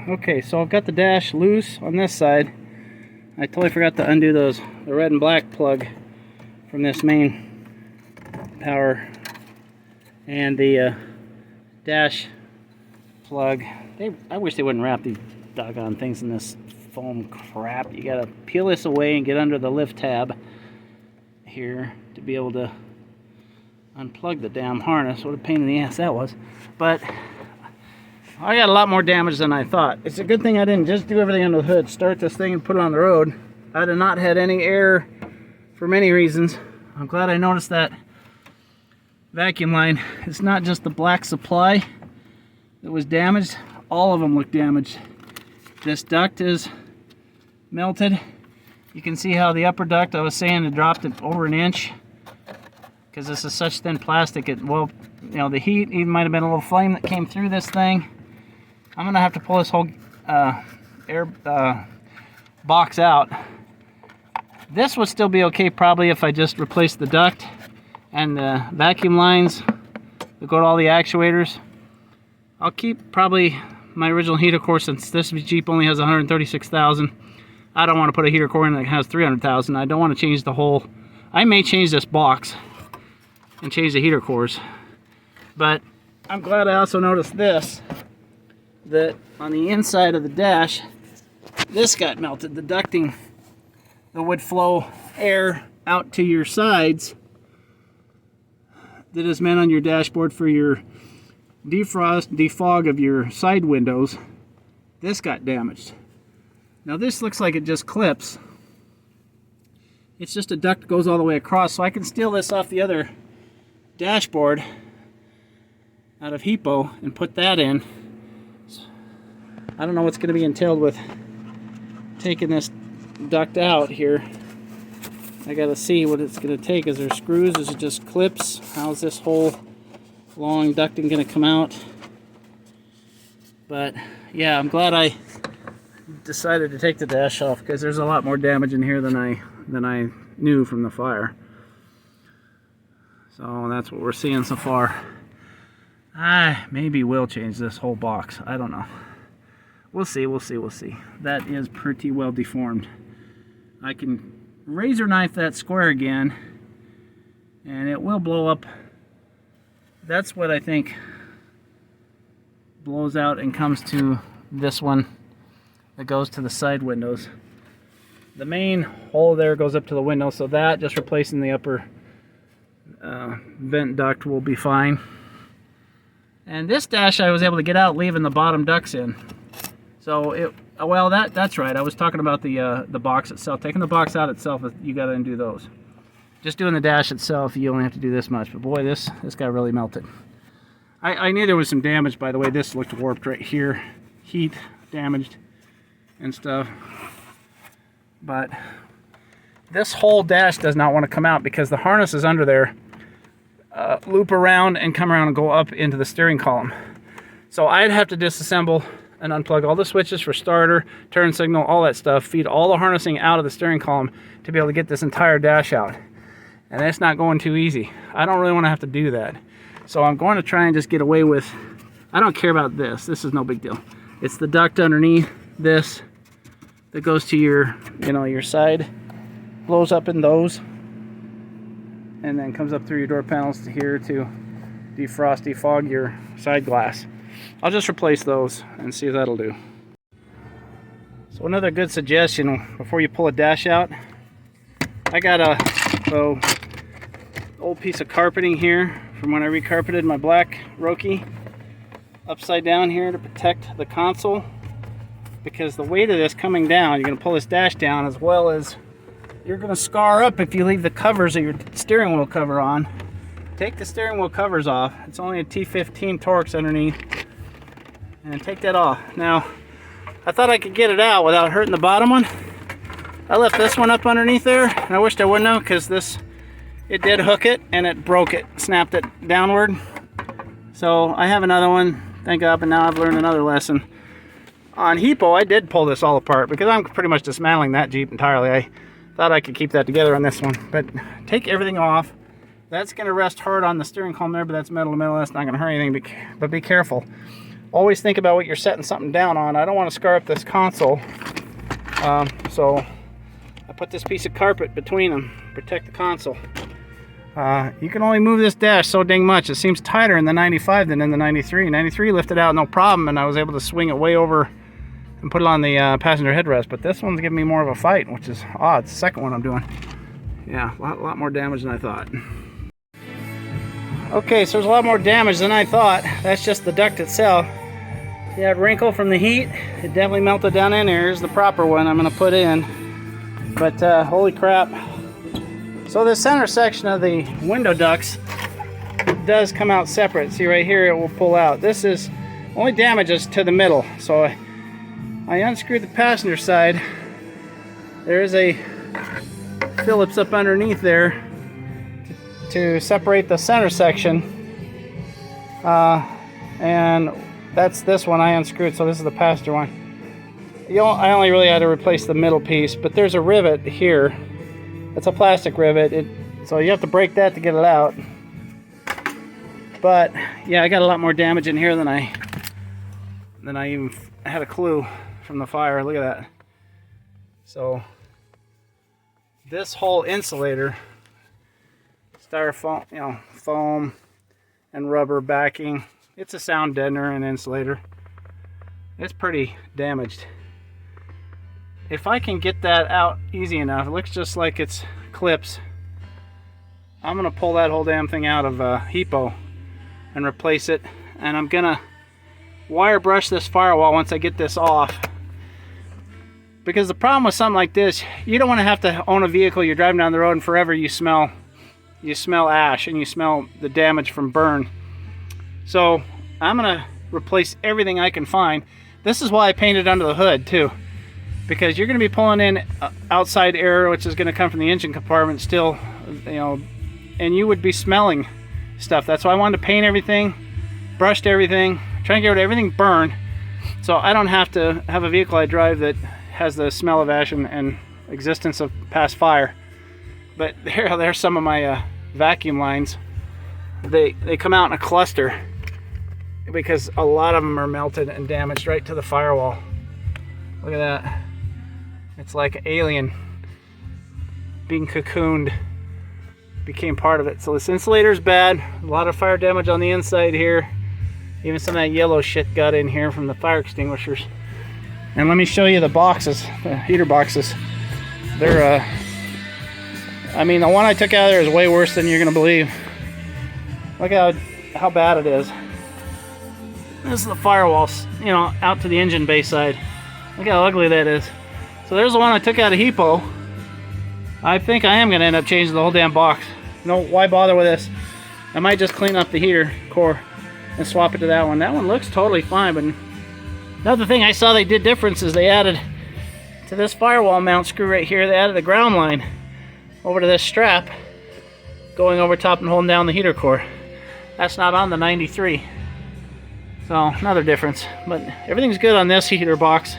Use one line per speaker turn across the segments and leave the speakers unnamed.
Okay, so I've got the dash loose on this side. I totally forgot to undo the red and black plug from this main power, and the dash plug. I wish they wouldn't wrap these doggone things in this foam crap. You gotta peel this away and get under the lift tab here to be able to unplug the damn harness. What a pain in the ass that was. But I got a lot more damage than I thought. It's a good thing I didn't just do everything under the hood, start this thing and put it on the road. I'd have not had any air for many reasons. I'm glad I noticed that vacuum line. It's not just the black supply that was damaged. All of them look damaged. This duct is melted. You can see how the upper duct, I was saying, it dropped it over an inch. Because this is such thin plastic, the heat even might have been a little flame that came through this thing. I'm gonna have to pull this whole air box out. This would still be okay probably if I just replaced the duct and the vacuum lines that go to all the actuators. I'll keep probably my original heater core, since this Jeep only has 136,000. I don't want to put a heater core in that has 300,000. I don't want to change the whole. I may change this box and change the heater cores, but I'm glad I also noticed this, that on the inside of the dash, this got melted. The ducting that would flow air out to your sides, that is meant on your dashboard for your defrost, defog of your side windows, this got damaged. Now this looks like it just clips. It's just a duct that goes all the way across, so I can steal this off the other dashboard out of Hippo and put that in. I don't know what's going to be entailed with taking this duct out here. I got to see what it's going to take. Is there screws? Is it just clips? How's this whole long ducting going to come out? But yeah, I'm glad I decided to take the dash off, because there's a lot more damage in here than I knew from the fire. So that's what we're seeing so far. I maybe will change this whole box. I don't know. We'll see, we'll see, we'll see. That is pretty well deformed. I can razor knife that square again and it will blow up. That's what I think blows out and comes to this one that goes to the side windows. The main hole there goes up to the window, so that, just replacing the upper vent duct, will be fine. And this dash I was able to get out leaving the bottom ducts in. So well, that's right. I was talking about the box itself. Taking the box out itself, you got to undo those. Just doing the dash itself, you only have to do this much. But boy, this got really melted. I knew there was some damage, by the way. This looked warped right here. Heat damaged and stuff. But this whole dash does not want to come out because the harness is under there. Loop around and come around and go up into the steering column. So I'd have to disassemble and unplug all the switches for starter, turn signal, all that stuff, feed all the harnessing out of the steering column to be able to get this entire dash out. And that's not going too easy. I don't really want to have to do that. So I'm going to try and just get away with, I don't care about this. This is no big deal. It's the duct underneath this that goes to your, your side, blows up in those, and then comes up through your door panels to here to defrost, defog your side glass. I'll just replace those and see if that'll do. So another good suggestion before you pull a dash out, I got a old piece of carpeting here from when I recarpeted my black Cherokee upside down here to protect the console, because the weight of this coming down, you're going to pull this dash down, as well as you're going to scar up if you leave the covers of your steering wheel cover on. Take the steering wheel covers off. It's only a T15 Torx underneath. And take that off. Now, I thought I could get it out without hurting the bottom one. I left this one up underneath there, and I wished I wouldn't have, because it did hook it, and it broke it, snapped it downward. So I have another one, thank God, but now I've learned another lesson. On Hippo, I did pull this all apart, because I'm pretty much dismantling that Jeep entirely. I thought I could keep that together on this one, but take everything off. That's going to rest hard on the steering column there, but that's metal to metal. That's not going to hurt anything, but be careful. always think about what you're setting something down on. I don't want to scar up this console. So I put this piece of carpet between them, protect the console. You can only move this dash so dang much. It seems tighter in the 95 than in the 93. 93 lifted out no problem, and I was able to swing it way over and put it on the passenger headrest. But this one's giving me more of a fight, which is odd. It's the second one I'm doing. Yeah, a lot more damage than I thought. Okay, so there's a lot more damage than I thought. That's just the duct itself. See that wrinkle from the heat? It definitely melted down in there. Here's the proper one I'm going to put in. But holy crap. So the center section of the window ducts does come out separate. See right here, it will pull out. This is only damages to the middle. So I unscrewed the passenger side. There is a Phillips up underneath there to separate the center section, and that's this one I unscrewed, so this is the passenger one. I only really had to replace the middle piece, but there's a rivet here. It's a plastic rivet, so you have to break that to get it out. But yeah, I got a lot more damage in here than I even had a clue from the fire. Look at that. So this whole insulator, styrofoam, foam and rubber backing, it's a sound deadener and insulator. It's pretty damaged. If I can get that out easy enough, it looks just like it's clips. I'm gonna pull that whole damn thing out of Hypo and replace it, and I'm gonna wire brush this firewall once I get this off. Because the problem with something like this, you don't want to have to own a vehicle, you're driving down the road and forever you smell ash and you smell the damage from burn. So I'm gonna replace everything I can find. This is why I painted under the hood too, because you're gonna be pulling in outside air, which is gonna come from the engine compartment still, and you would be smelling stuff. That's why I wanted to paint everything, brushed everything, trying to get rid of everything burned, so I don't have to have a vehicle I drive that has the smell of ash and existence of past fire. But there's some of my vacuum lines. They come out in a cluster because a lot of them are melted and damaged right to the firewall. Look at that. It's like an alien being cocooned, became part of it. So this insulator's bad. A lot of fire damage on the inside here. Even some of that yellow shit got in here from the fire extinguishers. And let me show you the boxes, the heater boxes. They're, I mean, the one I took out of there is way worse than you're gonna believe. Look how bad it is. This is the firewall, out to the engine bay side. Look how ugly that is. So there's the one I took out of Hypo. I think I am gonna end up changing the whole damn box. Why bother with this? I might just clean up the heater core and swap it to that one. That one looks totally fine, but another thing I saw they did difference is they added to this firewall mount screw right here, they added a ground line over to this strap going over top and holding down the heater core. That's not on the 93. So another difference, but everything's good on this heater box.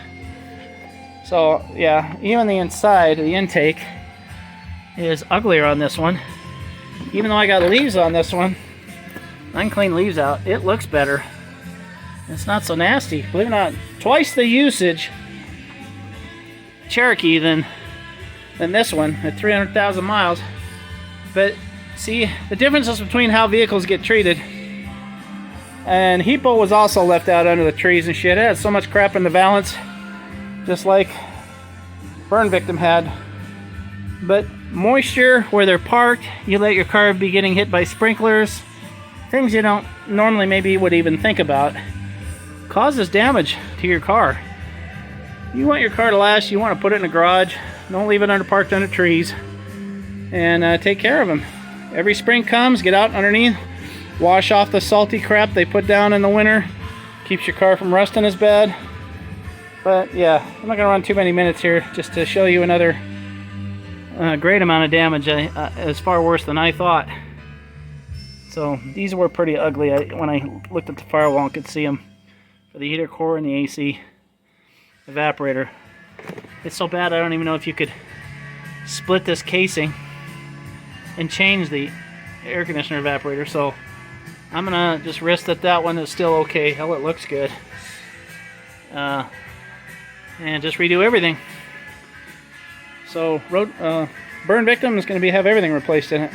So yeah, even the inside, the intake, is uglier on this one. Even though I got leaves on this one, I can clean leaves out. It looks better. It's not so nasty. Believe it or not, twice the usage Cherokee than this one at 300,000 miles. But see, the differences between how vehicles get treated. And Hypo was also left out under the trees and shit. It had so much crap in the valance, just like Burn Victim had. But moisture where they're parked, you let your car be getting hit by sprinklers, things you don't normally maybe would even think about, causes damage to your car. You want your car to last, you want to put it in a garage, don't leave it parked under trees, and take care of them. Every spring comes, get out underneath, wash off the salty crap they put down in the winter, keeps your car from rusting as bad. But yeah, I'm not going to run too many minutes here just to show you another great amount of damage. It's far worse than I thought. So these were pretty ugly. When I looked at the firewall, I could see them for the heater core and the AC evaporator. It's so bad I don't even know if you could split this casing and change the air conditioner evaporator. So I'm gonna just risk that one is still okay. Hell, it looks good. And just redo everything. So burn victim is going to have everything replaced in it.